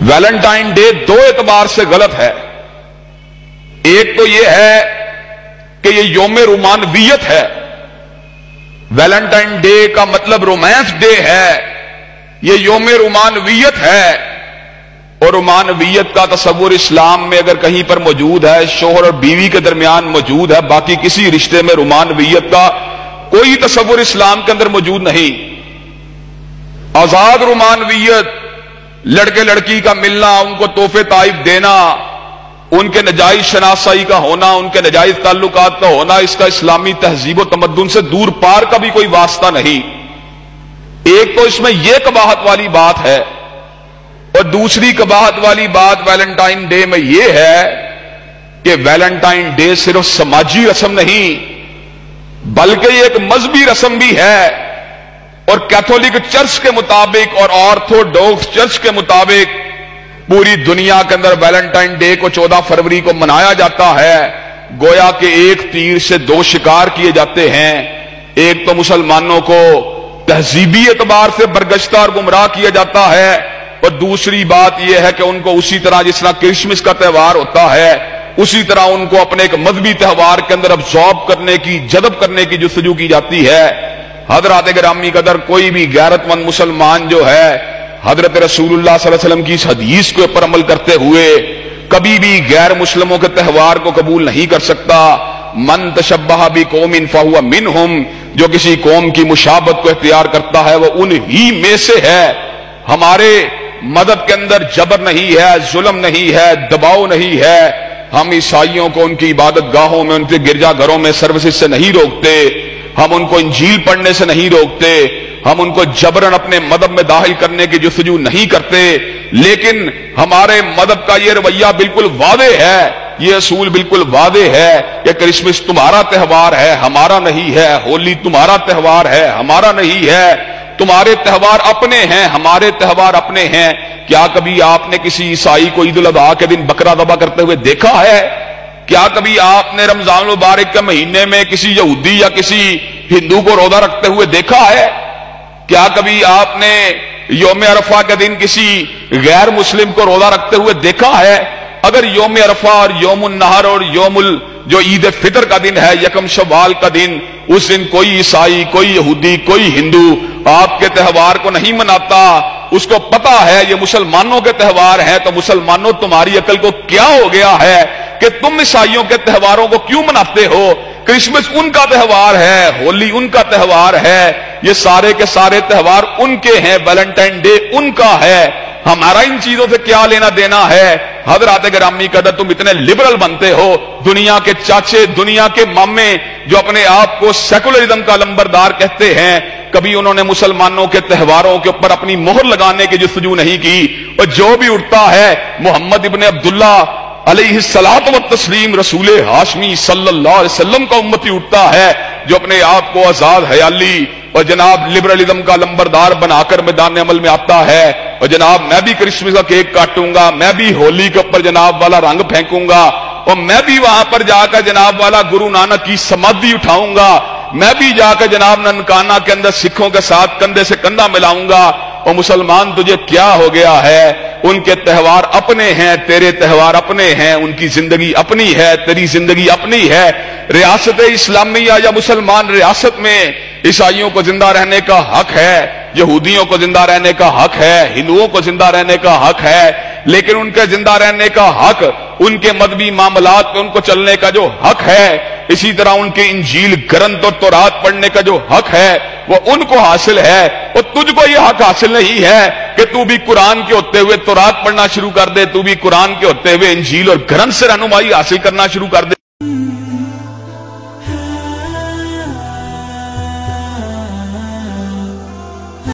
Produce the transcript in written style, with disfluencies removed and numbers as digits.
Valentine day दो एतबार से गलत है। एक तो यह है कि यह यौम रोमानवियत है। वैलेंटाइन डे का मतलब रोमांस डे है, यह यौम रोमानवियत है। और रोमानवियत का तस्वुर इस्लाम में अगर कहीं पर मौजूद है, शोहर और बीवी के दरमियान मौजूद है, बाकी किसी रिश्ते में रोमानवियत का कोई तस्वुर इस्लाम के अंदर मौजूद नहीं। आजाद रोमानवियत, लड़के लड़की का मिलना, उनको तोहफे ताइफ देना, उनके नजायज शनासाई का होना, उनके नजायज ताल्लुकात का होना, इसका इस्लामी तहजीब व तमद्दुन से दूर पार का भी कोई वास्ता नहीं। एक तो इसमें यह कबाहत वाली बात है, और दूसरी कबाहत वाली बात वैलेंटाइन डे में यह है कि वैलेंटाइन डे सिर्फ समाजी रस्म नहीं, बल्कि एक मजहबी रस्म भी है। और कैथोलिक चर्च के मुताबिक और ऑर्थोडॉक्स चर्च के मुताबिक पूरी दुनिया के अंदर वैलेंटाइन डे को 14 फरवरी को मनाया जाता है। गोया के एक तीर से दो शिकार किए जाते हैं। एक तो मुसलमानों को तहजीबी एतबार से बरगश्ता और गुमराह किया जाता है, और दूसरी बात यह है कि उनको उसी तरह जिस तरह क्रिसमस का त्यौहार होता है, उसी तरह उनको अपने एक मजहबी त्यौहार के अंदर अब्सॉर्ब करने की, जज़ब करने की जुस्तजू की जाती है। हजरत गिरामी कदर कोई भी गैरतमंद मुसलमान जो है हजरत रसूलुल्लाह सल्लल्लाहु अलैहि वसल्लम की इस हदीस के ऊपर अमल करते हुए कभी भी गैर मुस्लिमों के त्यौहार को कबूल नहीं कर सकता। मन तशब्बह बिकौमिन फहुवा मिनहुम, जो किसी कौम की मुशाबत को इख्तियार करता है वह उन्हीं में से है। हमारे मदद के अंदर जबर नहीं है, जुल्म नहीं है, दबाव नहीं है। हम ईसाइयों को उनकी इबादत गाहों में, उनके गिरजाघरों में सर्विसेज से नहीं रोकते, हम उनको इंजील पढ़ने से नहीं रोकते, हम उनको जबरन अपने मदद में दाखिल करने की जुस्तजू नहीं करते। लेकिन हमारे मदद का यह रवैया बिल्कुल वादे है, यह असूल बिल्कुल वादे है कि क्रिसमस तुम्हारा त्यौहार है, हमारा नहीं है। होली तुम्हारा त्यौहार है, हमारा नहीं है। तुम्हारे त्यौहार अपने हैं, हमारे त्यौहार अपने हैं। क्या कभी आपने किसी ईसाई को ईद उल अजहा के दिन बकरा ज़बह करते हुए देखा है? क्या कभी आपने रमजान मुबारक के महीने में किसी यहूदी या किसी हिंदू को रोजा रखते हुए देखा है? क्या कभी आपने यौम अरफा के दिन किसी गैर मुस्लिम को रोजा रखते हुए देखा है? अगर यौम अरफा और यौमुन नहर और यौमुल जो ईद फितर का दिन है, यकम शव्वाल का दिन, उस दिन कोई ईसाई, कोई यहूदी, कोई हिंदू आपके त्यौहार को नहीं मनाता। उसको पता है ये मुसलमानों के त्यौहार हैं। तो मुसलमानों, तुम्हारी अकल को क्या हो गया है कि तुम ईसाइयों के त्यौहारों को क्यों मनाते हो? क्रिसमस उनका त्यौहार है, होली उनका त्यौहार है, ये सारे के सारे त्यौहार उनके हैं, वैलेंटाइन डे उनका है। हमारा इन चीजों से क्या लेना देना है? हजरत गिरामी कदर, तुम इतने लिबरल बनते हो, दुनिया के चाचे, दुनिया के मामे जो अपने आप को सेकुलरिज्म का लंबरदार कहते हैं, कभी उन्होंने मुसलमानों के त्यौहारों के ऊपर अपनी मोहर लगाने की जुस्तजू नहीं की। और जो भी उठता है मोहम्मद इब्ने अब्दुल्ला अलैहिस्सलातु व तस्लीम रसूल हाशमी सल्लल्लाहु अलैहि वसल्लम का उम्मती उठता है, जो अपने आप को आजाद हयाली और जनाब लिबरलिज्म का लंबरदार बनाकर मैदान अमल में आता है। और जनाब मैं भी क्रिसमस का केक काटूंगा, मैं भी होली के ऊपर जनाब वाला रंग फेंकूंगा, और मैं भी वहां पर जाकर जनाब वाला गुरु नानक की समाधि उठाऊंगा, मैं भी जाकर जनाब ननकाना के अंदर सिखों के साथ कंधे से कंधा मिलाऊंगा। और मुसलमान, तुझे क्या हो गया है? उनके त्यौहार अपने हैं, तेरे त्यौहार अपने हैं, उनकी जिंदगी अपनी है, तेरी जिंदगी अपनी है। रियासत इस्लामिया या मुसलमान रियासत में ईसाइयों को जिंदा रहने का हक है, यहूदियों को जिंदा रहने का हक है, हिंदुओं को जिंदा रहने का हक है। लेकिन उनके जिंदा रहने का हक, उनके मजहबी मामलात पे उनको चलने का जो हक है, इसी तरह उनके इंजील ग्रंथ और तौरात पढ़ने का जो हक है वो उनको हासिल है। और तुझको यह हक हासिल नहीं है कि तू भी कुरान के होते हुए तौरात पढ़ना शुरू कर दे, तू भी कुरान के होते हुए इंजील और ग्रंथ से रहनुमाई हासिल करना शुरू कर दे।